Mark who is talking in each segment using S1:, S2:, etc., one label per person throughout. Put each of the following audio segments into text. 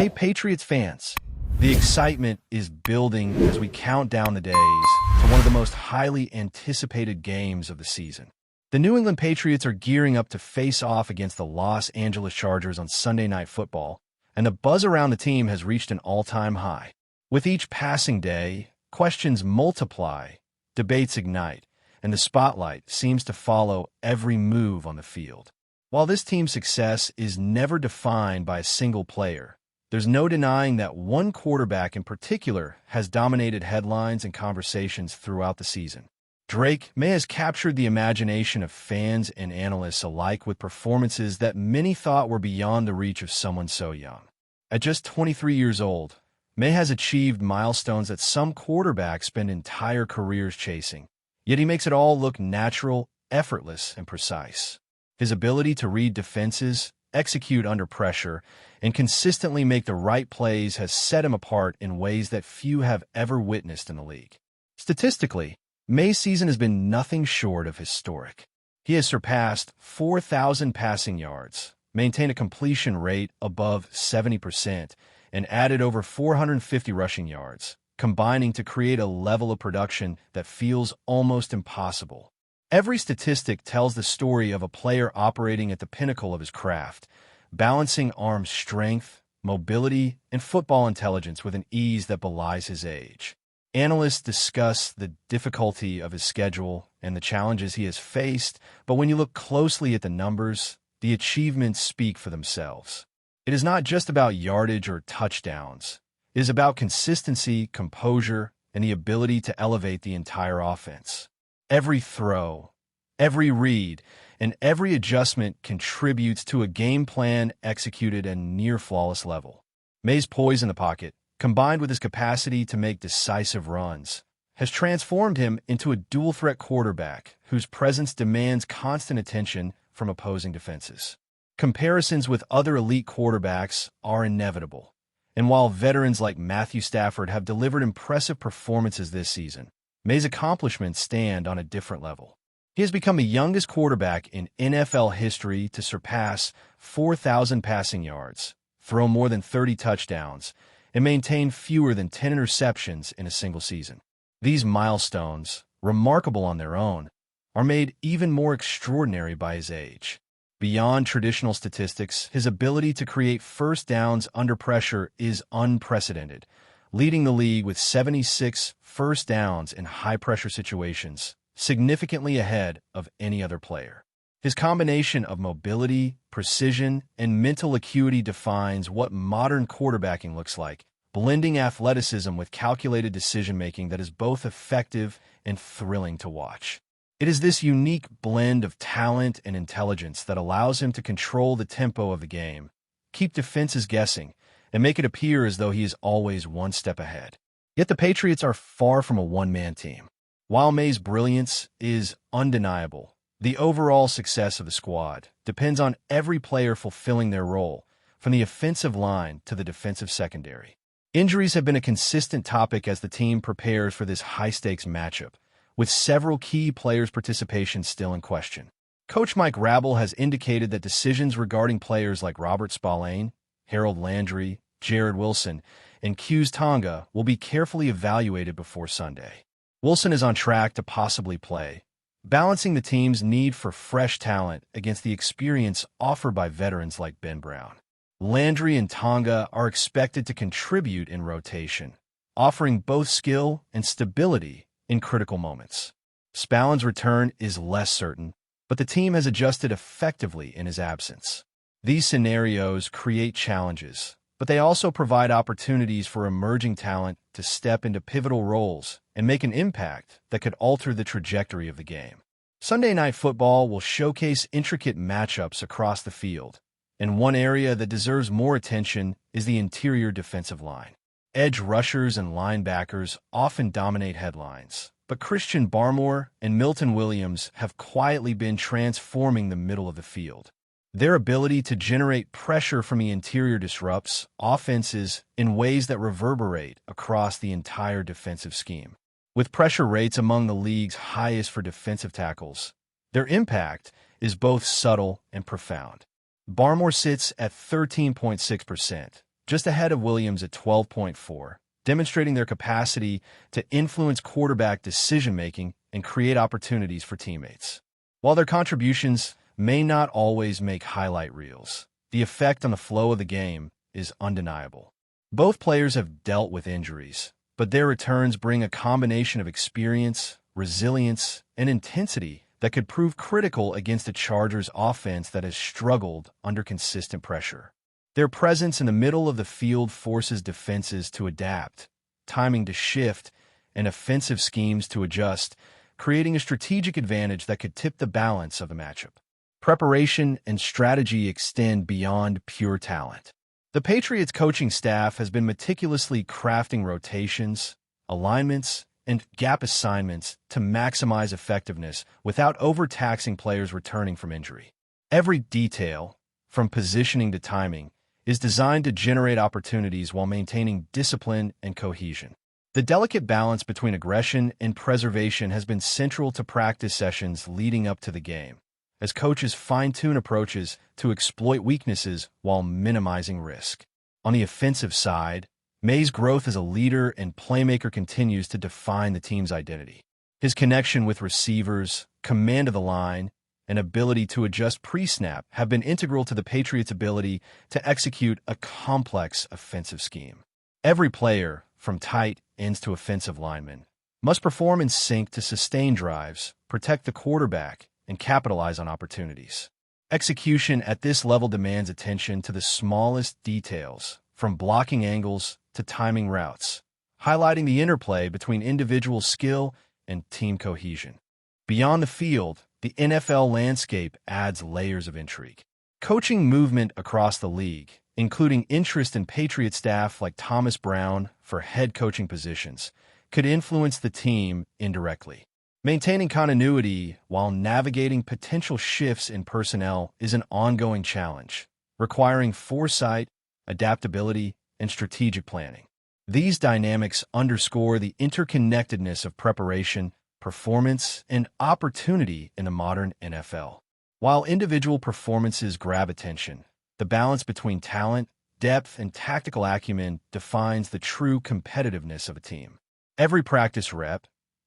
S1: Hey, Patriots fans. The excitement is building as we count down the days to one of the most highly anticipated games of the season. The New England Patriots are gearing up to face off against the Los Angeles Chargers on Sunday Night Football, and the buzz around the team has reached an all-time high. With each passing day, questions multiply, debates ignite, and the spotlight seems to follow every move on the field. While this team's success is never defined by a single player, there's no denying that one quarterback in particular has dominated headlines and conversations throughout the season. Drake May has captured the imagination of fans and analysts alike with performances that many thought were beyond the reach of someone so young. At just 23 years old, May has achieved milestones that some quarterbacks spend entire careers chasing, yet he makes it all look natural, effortless, and precise. His ability to read defenses, execute under pressure, and consistently make the right plays has set him apart in ways that few have ever witnessed in the league. Statistically, May's season has been nothing short of historic. He has surpassed 4,000 passing yards, maintained a completion rate above 70%, and added over 450 rushing yards, combining to create a level of production that feels almost impossible. Every statistic tells the story of a player operating at the pinnacle of his craft, balancing arm strength, mobility, and football intelligence with an ease that belies his age. Analysts discuss the difficulty of his schedule and the challenges he has faced, but when you look closely at the numbers, the achievements speak for themselves. It is not just about yardage or touchdowns. It is about consistency, composure, and the ability to elevate the entire offense. Every throw, every read, and every adjustment contributes to a game plan executed at a near-flawless level. May's poise in the pocket, combined with his capacity to make decisive runs, has transformed him into a dual-threat quarterback whose presence demands constant attention from opposing defenses. Comparisons with other elite quarterbacks are inevitable, and while veterans like Matthew Stafford have delivered impressive performances this season, May's accomplishments stand on a different level. He has become the youngest quarterback in NFL history to surpass 4,000 passing yards, throw more than 30 touchdowns, and maintain fewer than 10 interceptions in a single season. These milestones, remarkable on their own, are made even more extraordinary by his age. Beyond traditional statistics, his ability to create first downs under pressure is unprecedented, leading the league with 76 first downs in high-pressure situations, significantly ahead of any other player. His combination of mobility, precision, and mental acuity defines what modern quarterbacking looks like, blending athleticism with calculated decision-making that is both effective and thrilling to watch. It is this unique blend of talent and intelligence that allows him to control the tempo of the game, keep defenses guessing, and make it appear as though he is always one step ahead. Yet the Patriots are far from a one-man team. While May's brilliance is undeniable, the overall success of the squad depends on every player fulfilling their role, from the offensive line to the defensive secondary. Injuries have been a consistent topic as the team prepares for this high-stakes matchup, with several key players' participation still in question. Coach Mike Rabel has indicated that decisions regarding players like Robert Spillane, Harold Landry, Jared Wilson, and Q's Tonga will be carefully evaluated before Sunday. Wilson is on track to possibly play, balancing the team's need for fresh talent against the experience offered by veterans like Ben Brown. Landry and Tonga are expected to contribute in rotation, offering both skill and stability in critical moments. Spillane's return is less certain, but the team has adjusted effectively in his absence. These scenarios create challenges, but they also provide opportunities for emerging talent to step into pivotal roles and make an impact that could alter the trajectory of the game. Sunday Night Football will showcase intricate matchups across the field, and one area that deserves more attention is the interior defensive line. Edge rushers and linebackers often dominate headlines, but Christian Barmore and Milton Williams have quietly been transforming the middle of the field. Their ability to generate pressure from the interior disrupts offenses in ways that reverberate across the entire defensive scheme. With pressure rates among the league's highest for defensive tackles, their impact is both subtle and profound. Barmore sits at 13.6%, just ahead of Williams at 12.4, demonstrating their capacity to influence quarterback decision-making and create opportunities for teammates. While their contributions may not always make highlight reels, the effect on the flow of the game is undeniable. Both players have dealt with injuries, but their returns bring a combination of experience, resilience, and intensity that could prove critical against a Chargers offense that has struggled under consistent pressure. Their presence in the middle of the field forces defenses to adapt, timing to shift, and offensive schemes to adjust, creating a strategic advantage that could tip the balance of the matchup. Preparation and strategy extend beyond pure talent. The Patriots coaching staff has been meticulously crafting rotations, alignments, and gap assignments to maximize effectiveness without overtaxing players returning from injury. Every detail, from positioning to timing, is designed to generate opportunities while maintaining discipline and cohesion. The delicate balance between aggression and preservation has been central to practice sessions leading up to the game, as coaches fine-tune approaches to exploit weaknesses while minimizing risk. On the offensive side, May's growth as a leader and playmaker continues to define the team's identity. His connection with receivers, command of the line, and ability to adjust pre-snap have been integral to the Patriots' ability to execute a complex offensive scheme. Every player, from tight ends to offensive linemen, must perform in sync to sustain drives, protect the quarterback, and capitalize on opportunities. Execution at this level demands attention to the smallest details, from blocking angles to timing routes, highlighting the interplay between individual skill and team cohesion. Beyond the field, the NFL landscape adds layers of intrigue. Coaching movement across the league, including interest in Patriot staff like Thomas Brown for head coaching positions, could influence the team indirectly. Maintaining continuity while navigating potential shifts in personnel is an ongoing challenge, requiring foresight, adaptability, and strategic planning. These dynamics underscore the interconnectedness of preparation, performance, and opportunity in the modern NFL. While individual performances grab attention, the balance between talent, depth, and tactical acumen defines the true competitiveness of a team. Every practice rep,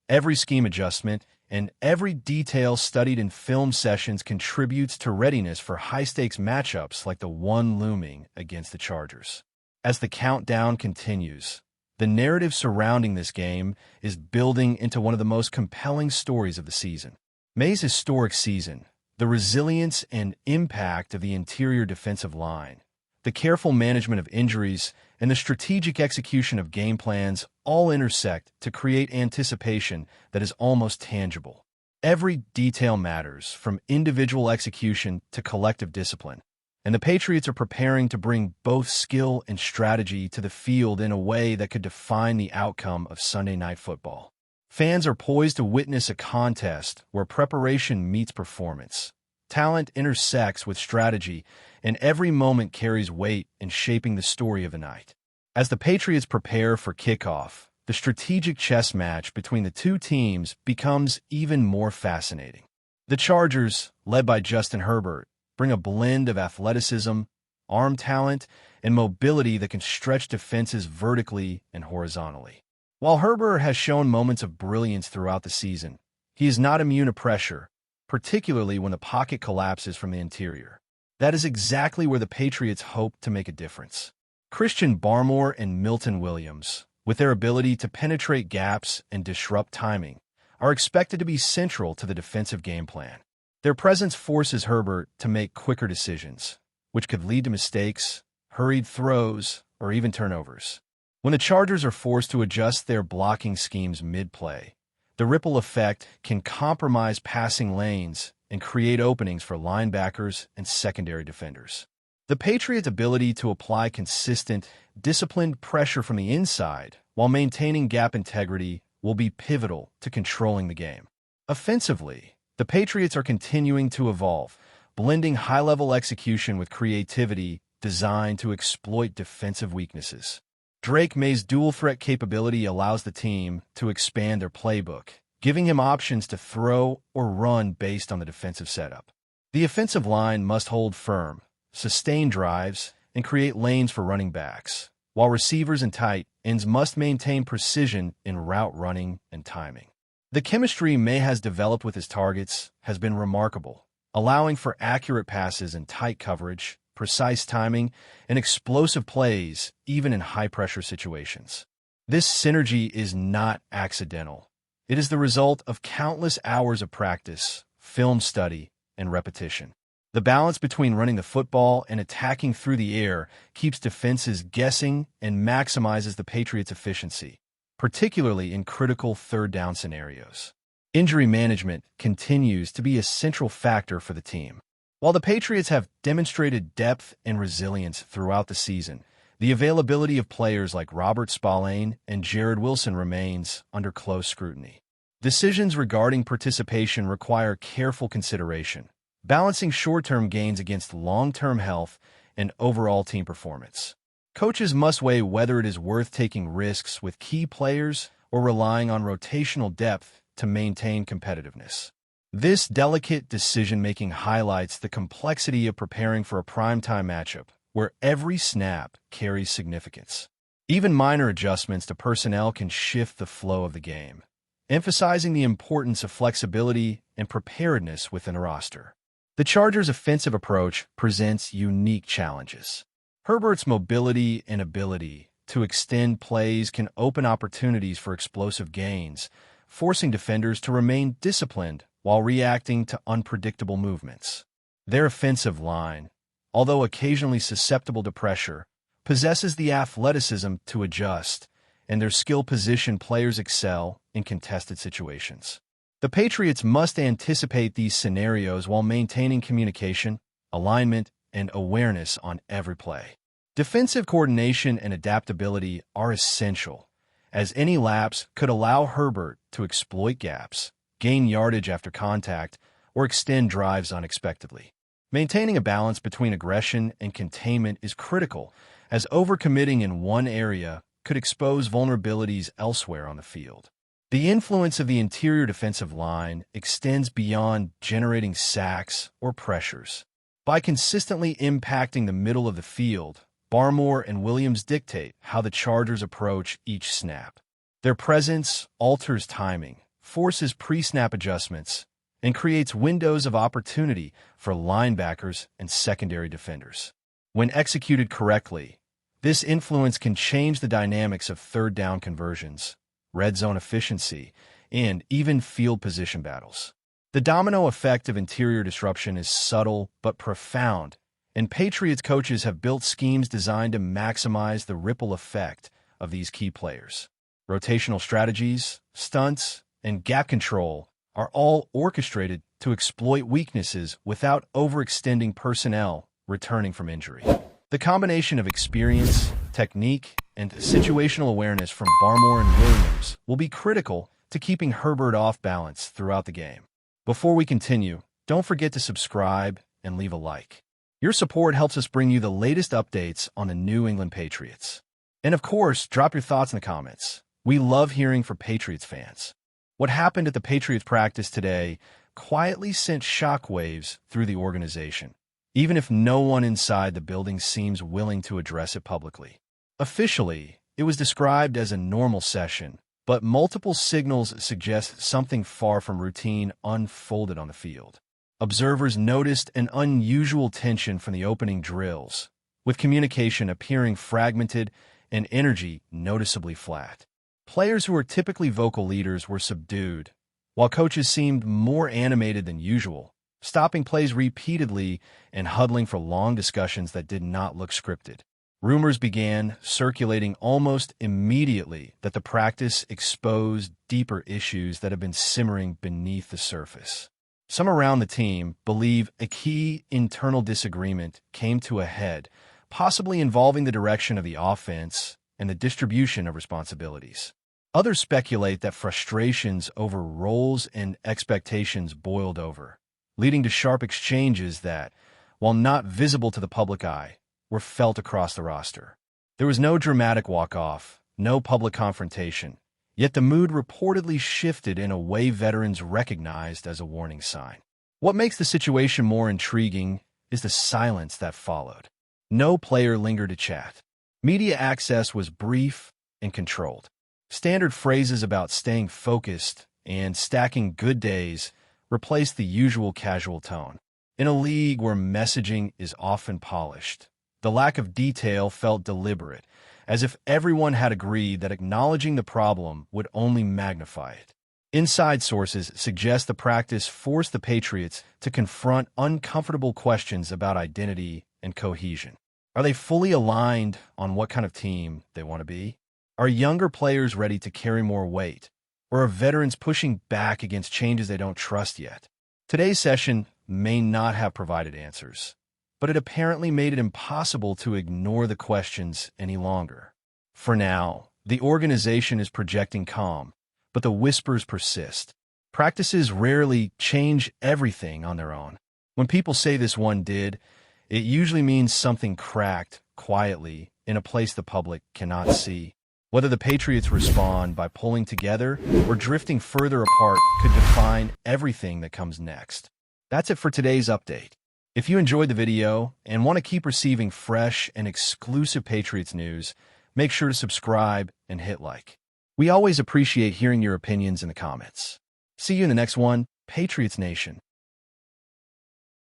S1: every scheme adjustment, and every detail studied in film sessions contributes to readiness for high-stakes matchups like the one looming against the Chargers. As the countdown continues, the narrative surrounding this game is building into one of the most compelling stories of the season. May's historic season, the resilience and impact of the interior defensive line, the careful management of injuries, and the strategic execution of game plans all intersect to create anticipation that is almost tangible. Every detail matters, from individual execution to collective discipline, and the Patriots are preparing to bring both skill and strategy to the field in a way that could define the outcome of Sunday Night Football. Fans are poised to witness a contest where preparation meets performance, talent intersects with strategy, and every moment carries weight in shaping the story of the night. As the Patriots prepare for kickoff, the strategic chess match between the two teams becomes even more fascinating. The Chargers, led by Justin Herbert, bring a blend of athleticism, arm talent, and mobility that can stretch defenses vertically and horizontally. While Herbert has shown moments of brilliance throughout the season, he is not immune to pressure, particularly when the pocket collapses from the interior. That is exactly where the Patriots hope to make a difference. Christian Barmore and Milton Williams, with their ability to penetrate gaps and disrupt timing, are expected to be central to the defensive game plan. Their presence forces Herbert to make quicker decisions, which could lead to mistakes, hurried throws, or even turnovers. When the Chargers are forced to adjust their blocking schemes mid-play, the ripple effect can compromise passing lanes and create openings for linebackers and secondary defenders. The Patriots' ability to apply consistent, disciplined pressure from the inside while maintaining gap integrity will be pivotal to controlling the game. Offensively, the Patriots are continuing to evolve, blending high-level execution with creativity designed to exploit defensive weaknesses. Drake May's dual-threat capability allows the team to expand their playbook, giving him options to throw or run based on the defensive setup. The offensive line must hold firm, sustain drives, and create lanes for running backs, while receivers and tight ends must maintain precision in route running and timing. The chemistry May has developed with his targets has been remarkable, allowing for accurate passes and tight coverage, precise timing, and explosive plays even in high-pressure situations. This synergy is not accidental. It is the result of countless hours of practice, film study, and repetition. The balance between running the football and attacking through the air keeps defenses guessing and maximizes the Patriots' efficiency, particularly in critical third-down scenarios. Injury management continues to be a central factor for the team. While the Patriots have demonstrated depth and resilience throughout the season, the availability of players like Robert Spillane and Jared Wilson remains under close scrutiny. Decisions regarding participation require careful consideration, balancing short-term gains against long-term health and overall team performance. Coaches must weigh whether it is worth taking risks with key players or relying on rotational depth to maintain competitiveness. This delicate decision-making highlights the complexity of preparing for a primetime matchup, where every snap carries significance. Even minor adjustments to personnel can shift the flow of the game, emphasizing the importance of flexibility and preparedness within a roster. The Chargers' offensive approach presents unique challenges. Herbert's mobility and ability to extend plays can open opportunities for explosive gains, forcing defenders to remain disciplined while reacting to unpredictable movements. Their offensive line, although occasionally susceptible to pressure, possesses the athleticism to adjust, and their skill position players excel in contested situations. The Patriots must anticipate these scenarios while maintaining communication, alignment, and awareness on every play. Defensive coordination and adaptability are essential, as any lapse could allow Herbert to exploit gaps, gain yardage after contact, or extend drives unexpectedly. Maintaining a balance between aggression and containment is critical, as overcommitting in one area could expose vulnerabilities elsewhere on the field. The influence of the interior defensive line extends beyond generating sacks or pressures. By consistently impacting the middle of the field, Barmore and Williams dictate how the Chargers approach each snap. Their presence alters timing, forces pre-snap adjustments, and creates windows of opportunity for linebackers and secondary defenders. When executed correctly, this influence can change the dynamics of third-down conversions, red zone efficiency, and even field position battles. The domino effect of interior disruption is subtle but profound, and Patriots coaches have built schemes designed to maximize the ripple effect of these key players. Rotational strategies, stunts, and gap control are all orchestrated to exploit weaknesses without overextending personnel returning from injury. The combination of experience, technique, and situational awareness from Barmore and Williams will be critical to keeping Herbert off balance throughout the game. Before we continue, don't forget to subscribe and leave a like. Your support helps us bring you the latest updates on the New England Patriots. And of course, drop your thoughts in the comments. We love hearing from Patriots fans. What happened at the Patriots practice today quietly sent shockwaves through the organization, even if no one inside the building seems willing to address it publicly. Officially, it was described as a normal session, but multiple signals suggest something far from routine unfolded on the field. Observers noticed an unusual tension from the opening drills, with communication appearing fragmented and energy noticeably flat. Players who are typically vocal leaders were subdued, while coaches seemed more animated than usual, stopping plays repeatedly and huddling for long discussions that did not look scripted. Rumors began circulating almost immediately that the practice exposed deeper issues that have been simmering beneath the surface. Some around the team believe a key internal disagreement came to a head, possibly involving the direction of the offense and the distribution of responsibilities. Others speculate that frustrations over roles and expectations boiled over, leading to sharp exchanges that, while not visible to the public eye, were felt across the roster. There was no dramatic walk-off, no public confrontation, yet the mood reportedly shifted in a way veterans recognized as a warning sign. What makes the situation more intriguing is the silence that followed. No player lingered to chat. Media access was brief and controlled. Standard phrases about staying focused and stacking good days replaced the usual casual tone. In a league where messaging is often polished, the lack of detail felt deliberate, as if everyone had agreed that acknowledging the problem would only magnify it. Inside sources suggest the practice forced the Patriots to confront uncomfortable questions about identity and cohesion. Are they fully aligned on what kind of team they want to be? Are younger players ready to carry more weight? Or are veterans pushing back against changes they don't trust yet? Today's session may not have provided answers, but it apparently made it impossible to ignore the questions any longer. For now, the organization is projecting calm, but the whispers persist. Practices rarely change everything on their own. When people say this one did, it usually means something cracked quietly in a place the public cannot see. Whether the Patriots respond by pulling together or drifting further apart could define everything that comes next. That's it for today's update. If you enjoyed the video and want to keep receiving fresh and exclusive Patriots news, make sure to subscribe and hit like. We always appreciate hearing your opinions in the comments. See you in the next one, Patriots Nation.